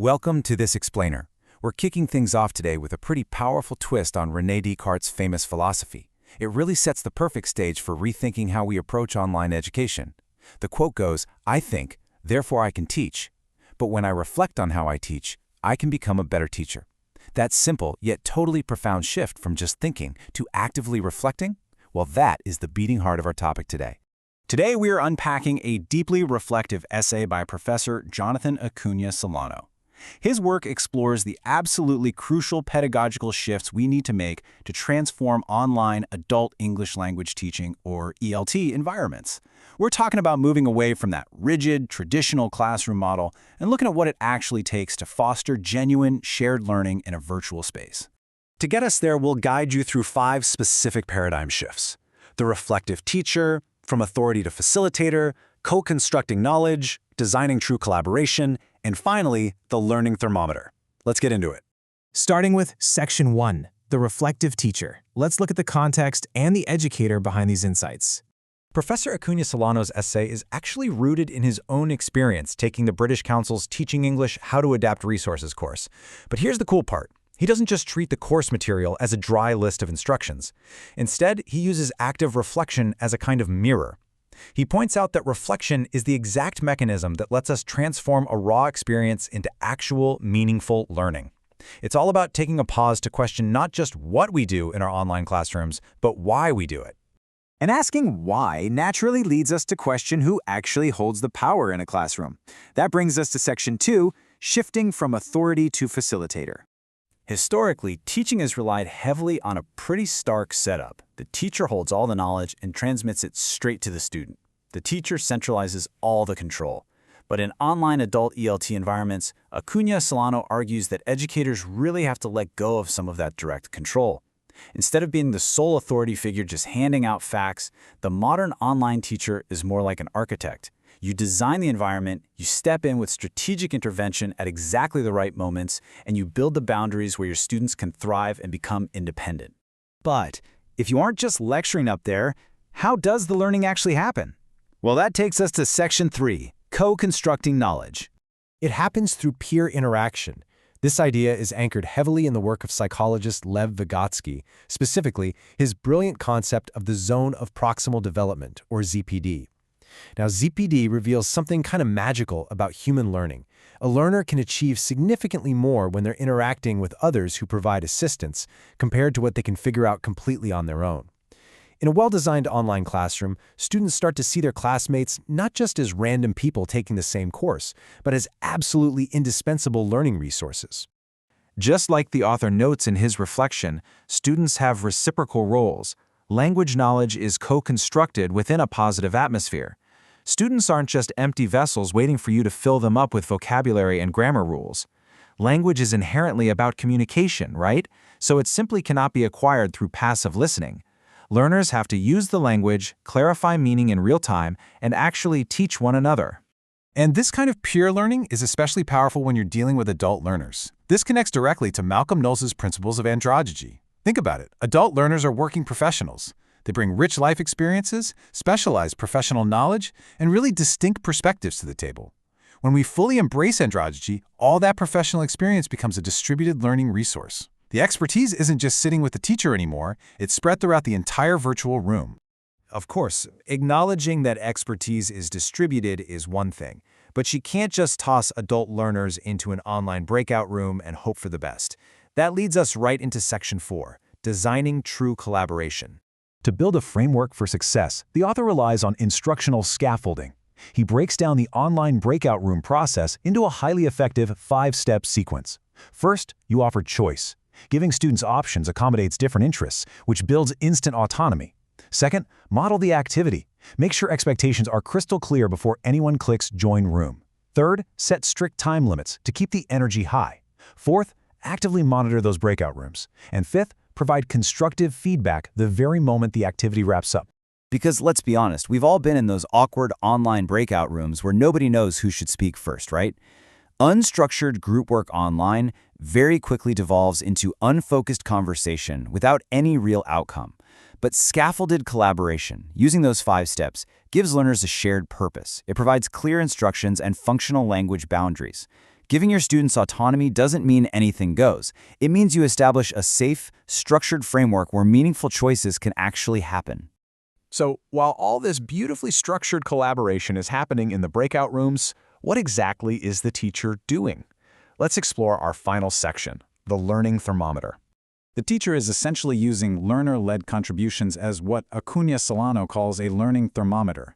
Welcome to This Explainer. We're kicking things off today with a pretty powerful twist on René Descartes' famous philosophy. It really sets the perfect stage for rethinking how we approach online education. The quote goes, "I think, therefore I can teach. But when I reflect on how I teach, I can become a better teacher." That simple yet totally profound shift from just thinking to actively reflecting, well, that is the beating heart of our topic today. Today we are unpacking a deeply reflective essay by Professor Jonathan Acuna Solano. His work explores the absolutely crucial pedagogical shifts we need to make to transform online adult English language teaching, or ELT, environments. We're talking about moving away from that rigid, traditional classroom model and looking at what it actually takes to foster genuine, shared learning in a virtual space. To get us there, we'll guide you through 5 specific paradigm shifts: the reflective teacher, from authority to facilitator, co-constructing knowledge, designing true collaboration, and finally, the learning thermometer. Let's get into it. Starting with Section 1, the reflective teacher. Let's look at the context and the educator behind these insights. Professor Acuna Solano's essay is actually rooted in his own experience taking the British Council's Teaching English How to Adapt Resources course. But here's the cool part. He doesn't just treat the course material as a dry list of instructions. Instead, he uses active reflection as a kind of mirror. He points out that reflection is the exact mechanism that lets us transform a raw experience into actual, meaningful learning. It's all about taking a pause to question not just what we do in our online classrooms, but why we do it. And asking why naturally leads us to question who actually holds the power in a classroom. That brings us to Section 2, shifting from authority to facilitator. Historically, teaching has relied heavily on a pretty stark setup. The teacher holds all the knowledge and transmits it straight to the student. The teacher centralizes all the control. But in online adult ELT environments, Acuna Solano argues that educators really have to let go of some of that direct control. Instead of being the sole authority figure just handing out facts, the modern online teacher is more like an architect. You design the environment, you step in with strategic intervention at exactly the right moments, and you build the boundaries where your students can thrive and become independent. But if you aren't just lecturing up there, how does the learning actually happen? Well, that takes us to Section 3, co-constructing knowledge. It happens through peer interaction. This idea is anchored heavily in the work of psychologist Lev Vygotsky, specifically his brilliant concept of the zone of proximal development, or ZPD. Now, ZPD reveals something kind of magical about human learning. A learner can achieve significantly more when they're interacting with others who provide assistance, compared to what they can figure out completely on their own. In a well-designed online classroom, students start to see their classmates not just as random people taking the same course, but as absolutely indispensable learning resources. Just like the author notes in his reflection, students have reciprocal roles. Language knowledge is co-constructed within a positive atmosphere. Students aren't just empty vessels waiting for you to fill them up with vocabulary and grammar rules. Language is inherently about communication, right? So it simply cannot be acquired through passive listening. Learners have to use the language, clarify meaning in real time, and actually teach one another. And this kind of peer learning is especially powerful when you're dealing with adult learners. This connects directly to Malcolm Knowles' principles of andragogy. Think about it. Adult learners are working professionals. They bring rich life experiences, specialized professional knowledge, and really distinct perspectives to the table. When we fully embrace andragogy, all that professional experience becomes a distributed learning resource. The expertise isn't just sitting with the teacher anymore, it's spread throughout the entire virtual room. Of course, acknowledging that expertise is distributed is one thing, but you can't just toss adult learners into an online breakout room and hope for the best. That leads us right into Section 4, designing true collaboration. To build a framework for success, the author relies on instructional scaffolding. He breaks down the online breakout room process into a highly effective 5-step sequence. First, you offer choice. Giving students options accommodates different interests, which builds instant autonomy. Second, model the activity. Make sure expectations are crystal clear before anyone clicks Join Room. Third, set strict time limits to keep the energy high. Fourth, actively monitor those breakout rooms. And fifth, provide constructive feedback the very moment the activity wraps up. Because let's be honest, we've all been in those awkward online breakout rooms where nobody knows who should speak first, right? Unstructured group work online very quickly devolves into unfocused conversation without any real outcome. But scaffolded collaboration, using those 5 steps, gives learners a shared purpose. It provides clear instructions and functional language boundaries. Giving your students autonomy doesn't mean anything goes. It means you establish a safe, structured framework where meaningful choices can actually happen. So, while all this beautifully structured collaboration is happening in the breakout rooms, what exactly is the teacher doing? Let's explore our final section, the learning thermometer. The teacher is essentially using learner-led contributions as what Acuña Solano calls a learning thermometer.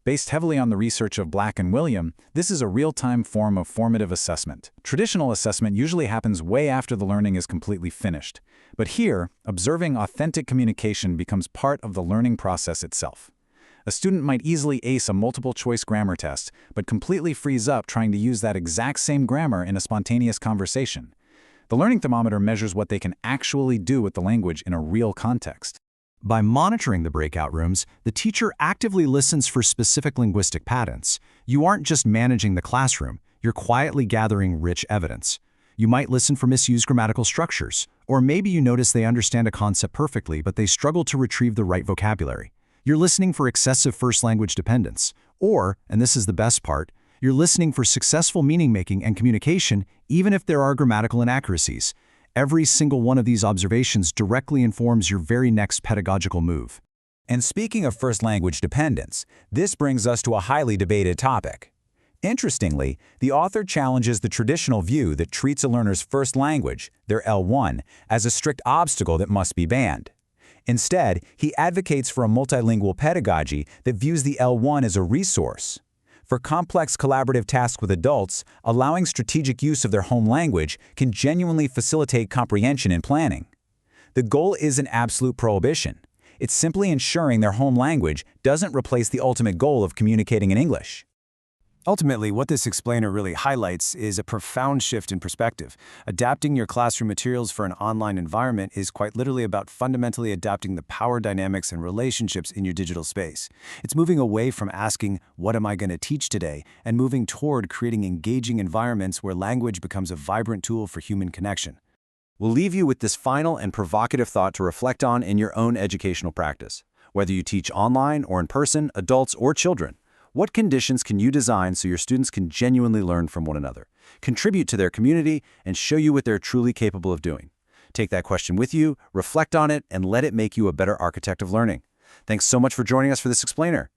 Based heavily on the research of Black and William, this is a real-time form of formative assessment. Traditional assessment usually happens way after the learning is completely finished. But here, observing authentic communication becomes part of the learning process itself. A student might easily ace a multiple-choice grammar test, but completely freeze up trying to use that exact same grammar in a spontaneous conversation. The learning thermometer measures what they can actually do with the language in a real context. By monitoring the breakout rooms, the teacher actively listens for specific linguistic patterns. You aren't just managing the classroom, you're quietly gathering rich evidence. You might listen for misused grammatical structures, or maybe you notice they understand a concept perfectly but they struggle to retrieve the right vocabulary. You're listening for excessive first language dependence, or, and this is the best part, you're listening for successful meaning-making and communication even if there are grammatical inaccuracies. Every single one of these observations directly informs your very next pedagogical move. And speaking of first language dependence, this brings us to a highly debated topic. Interestingly, the author challenges the traditional view that treats a learner's first language, their L1, as a strict obstacle that must be banned. Instead, he advocates for a multilingual pedagogy that views the L1 as a resource. For complex collaborative tasks with adults, allowing strategic use of their home language can genuinely facilitate comprehension and planning. The goal isn't absolute prohibition. It's simply ensuring their home language doesn't replace the ultimate goal of communicating in English. Ultimately, what this explainer really highlights is a profound shift in perspective. Adapting your classroom materials for an online environment is quite literally about fundamentally adapting the power dynamics and relationships in your digital space. It's moving away from asking, "What am I going to teach today?" and moving toward creating engaging environments where language becomes a vibrant tool for human connection. We'll leave you with this final and provocative thought to reflect on in your own educational practice. Whether you teach online or in person, adults or children, what conditions can you design so your students can genuinely learn from one another, contribute to their community, and show you what they're truly capable of doing? Take that question with you, reflect on it, and let it make you a better architect of learning. Thanks so much for joining us for this explainer.